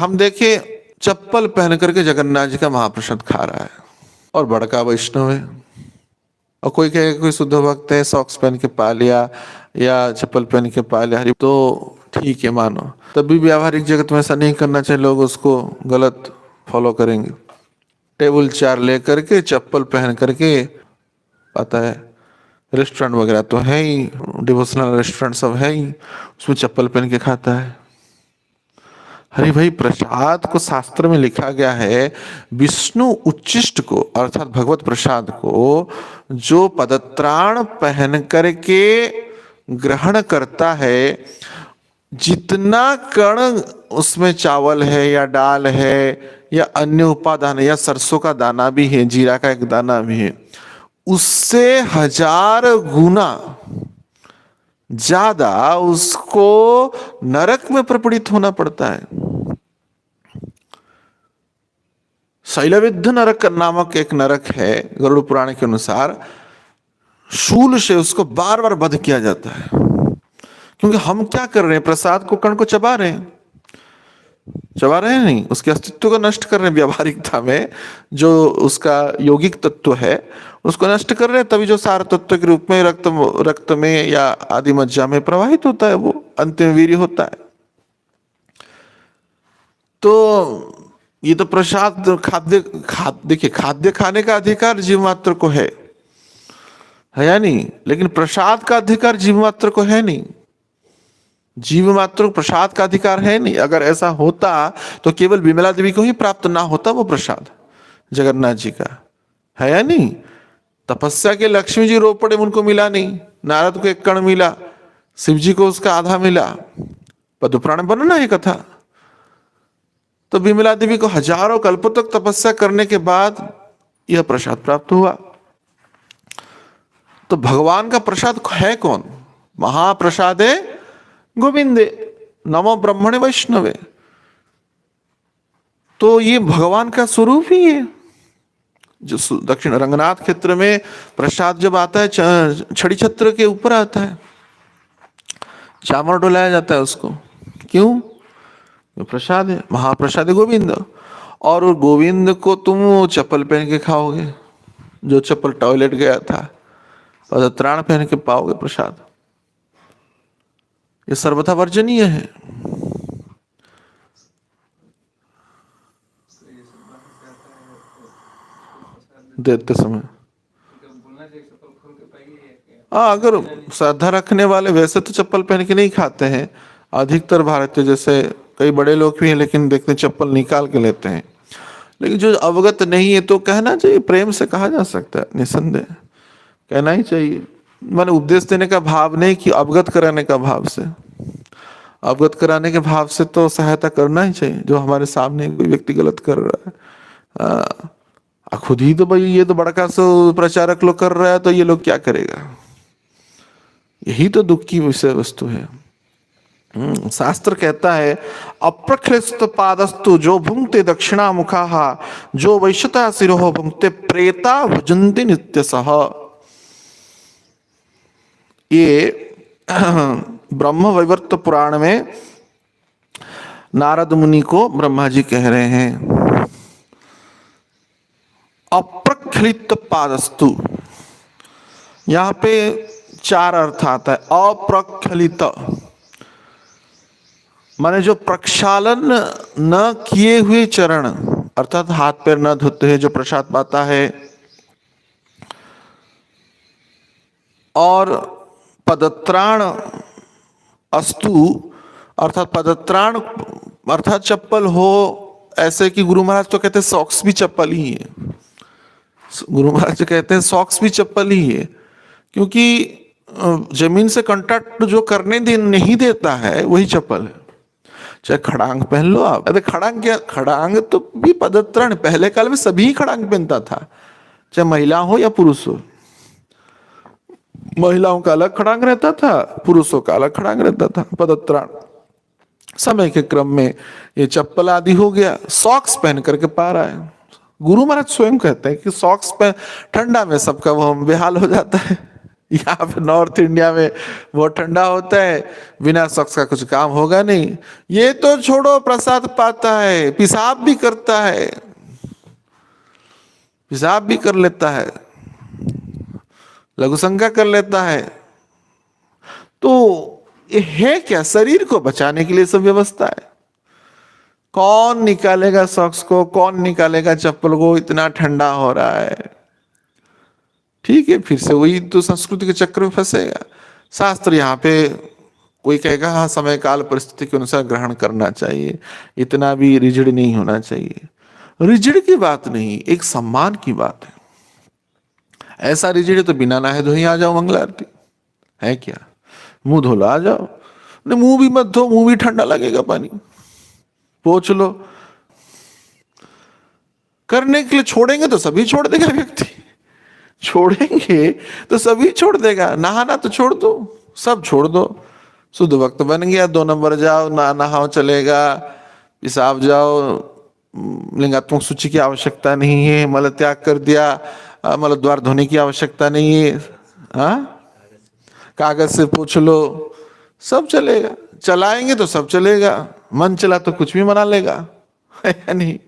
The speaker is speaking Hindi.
हम देखे चप्पल पहन करके जगन्नाथ जी का महाप्रसाद खा रहा है और बड़का वैष्णव है। और कोई कहेगा कोई शुद्ध भक्त है, सॉक्स पहन के पा लिया या चप्पल पहन के पा लिया, हरि तो ठीक है मानो। तब भी व्यावहारिक जगत में ऐसा नहीं करना चाहिए, लोग उसको गलत फॉलो करेंगे। टेबल चेयर लेकर के चप्पल पहन करके आता है, रेस्टोरेंट वगैरह तो है ही, डिवोशनल रेस्टोरेंट सब है ही, उसमें चप्पल पहन के खाता है। अरे भाई, प्रसाद को शास्त्र में लिखा गया है, विष्णु उच्चिष्ट को अर्थात भगवत प्रसाद को जो पदत्राण पहन करके ग्रहण करता है, जितना कण उसमें चावल है या दाल है या अन्य उपादान है या सरसों का दाना भी है, जीरा का एक दाना भी है, उससे 1000 गुना ज्यादा उसको नरक में प्रपीड़ित होना पड़ता है। शैलविद्ध नरक नामक एक नरक है, गरुड़ पुराण के अनुसार शूल से उसको बार बार वध किया जाता है। क्योंकि हम क्या कर रहे हैं, प्रसाद को कण को चबा रहे हैं, चबा रहे हैं नहीं, उसके अस्तित्व को नष्ट कर रहे हैं। व्यावहारिकता में जो उसका यौगिक तत्व है उसको नष्ट कर रहे हैं, तभी जो सार तत्व के रूप में रक्त में या आदि मज्जा में प्रवाहित होता है, वो अंतिम वीर्य होता है। तो ये तो प्रसाद देखिए, खाद्य खाने का अधिकार जीव मात्र को है या नहीं, लेकिन प्रसाद का अधिकार जीव मात्र को है नहीं। जीव मात्र को प्रसाद का अधिकार है नहीं। अगर ऐसा होता तो केवल विमला देवी को ही प्राप्त ना होता वो प्रसाद जगन्नाथ जी का, है या नहीं। तपस्या के लक्ष्मी जी रो पड़े, उनको मिला नहीं, नारद को एक कण मिला, शिव जी को उसका आधा मिला, पद्मपुराण वर्णन है कथा। तो विमला देवी को हजारों कल्पों तक तपस्या करने के बाद यह प्रसाद प्राप्त हुआ। तो भगवान का प्रसाद है कौन? महाप्रसादे गोविंदे नमो ब्रह्मणे वैष्णवे। तो ये भगवान का स्वरूप ही है। जो दक्षिण रंगनाथ क्षेत्र में प्रसाद जब आता है, छड़ी छत्र के ऊपर आता है, चामर डुलाया जाता है उसको। क्यों? प्रसाद है, महाप्रसाद है गोविंद। और गोविंद को तुम चप्पल पहन के खाओगे, जो चप्पल टॉयलेट गया था, पदत्राण पहन के पाओगे प्रसाद। ये सर्वथा वर्जनीय है। देते समय अगर श्रद्धा रखने वाले वैसे तो चप्पल पहन के नहीं खाते हैं, अधिकतर भारतीय, जैसे कई बड़े लोग भी हैं, लेकिन देखते चप्पल निकाल के लेते हैं। लेकिन जो अवगत नहीं है तो कहना चाहिए, प्रेम से कहा जा सकता है, निसंदेह कहना ही चाहिए। मैंने उपदेश देने का भाव नहीं कि अवगत कराने का भाव से, अवगत कराने के भाव से तो सहायता करना ही चाहिए। जो हमारे सामने कोई व्यक्ति गलत कर रहा है, खुद ही तो भाई ये तो बड़का सो प्रचारक लोग कर रहा है, तो ये लोग क्या करेगा? यही तो दुख की विषय वस्तु है। शास्त्र कहता है, अप्रकृष्ट पादस्तु जो भुंक्ते दक्षिणा मुखा, जो वैश्यता शिरो भुंक्ते प्रेता भुजन्ति नित्यसः। ये ब्रह्म वैवर्त पुराण में नारद मुनि को ब्रह्मा जी कह रहे हैं। अप्रखलित पादस्तु, यहां पे 4 अर्थ आता है। अप्रखलित माने जो प्रक्षालन न किए हुए चरण, अर्थात हाथ पैर न धोते हैं जो प्रसाद पाता है। और पदत्राण अस्तु, अर्थात पदत्राण अर्थात चप्पल हो, ऐसे कि गुरु महाराज तो कहते हैं सॉक्स भी चप्पल ही है। गुरु महाराज कहते हैं सॉक्स भी चप्पल ही है, क्योंकि जमीन से कांटेक्ट जो करने नहीं देता है वही चप्पल है। चाहे खड़ांग पहन लो आप, अरे खड़ांग क्या, खड़ांग तो भी पदत्राण, पहले काल में सभी खड़ांग पहनता था, चाहे महिला हो या पुरुष हो। महिलाओं का अलग खड़ांग रहता था, पुरुषों का अलग खड़ांग रहता था, पदत्राण। समय के क्रम में ये चप्पल आदि हो गया, सॉक्स पहन करके पा रहा है। गुरु महाराज स्वयं कहते हैं कि सॉक्स पहन, ठंडा में सबका वो बेहाल हो जाता है। यहाँ पे नॉर्थ इंडिया में बहुत ठंडा होता है, बिना सॉक्स का कुछ काम होगा नहीं। ये तो छोड़ो, प्रसाद पाता है, पेशाब भी करता है, पेशाब भी कर लेता है, लघुशंका कर लेता है। तो ये है क्या, शरीर को बचाने के लिए सब व्यवस्था है। कौन निकालेगा सॉक्स को, कौन निकालेगा चप्पल को, इतना ठंडा हो रहा है। ठीक है, फिर से वही तो संस्कृति के चक्र में फंसेगा। शास्त्र यहाँ पे कोई कहेगा हाँ समय काल परिस्थिति के अनुसार ग्रहण करना चाहिए, इतना भी रिजिड नहीं होना चाहिए। रिजिड की बात नहीं, एक सम्मान की बात है। ऐसा रिजिड है तो बिना नहाए धोए आ जाओ मंगला आरती, है क्या, मुंह धो लो आ जाओ। नहीं, मुंह भी मत धो, मुंह भी ठंडा लगेगा, पानी पोंछ लो। करने के लिए छोड़ेंगे तो सभी छोड़ देगा व्यक्ति, छोड़ेंगे तो सभी छोड़ देगा। नहाना तो छोड़ दो, सब छोड़ दो, शुद्ध वक्त बन गया। 2 नंबर जाओ, ना नहाओ चलेगा, पेशाब जाओ, लिंगात्मक सूची की आवश्यकता नहीं है, मल त्याग कर दिया, मल द्वार धोने की आवश्यकता नहीं है, हाँ कागज से पूछ लो, सब चलेगा। चलाएंगे तो सब चलेगा, मन चला तो कुछ भी मना लेगा, है नहीं।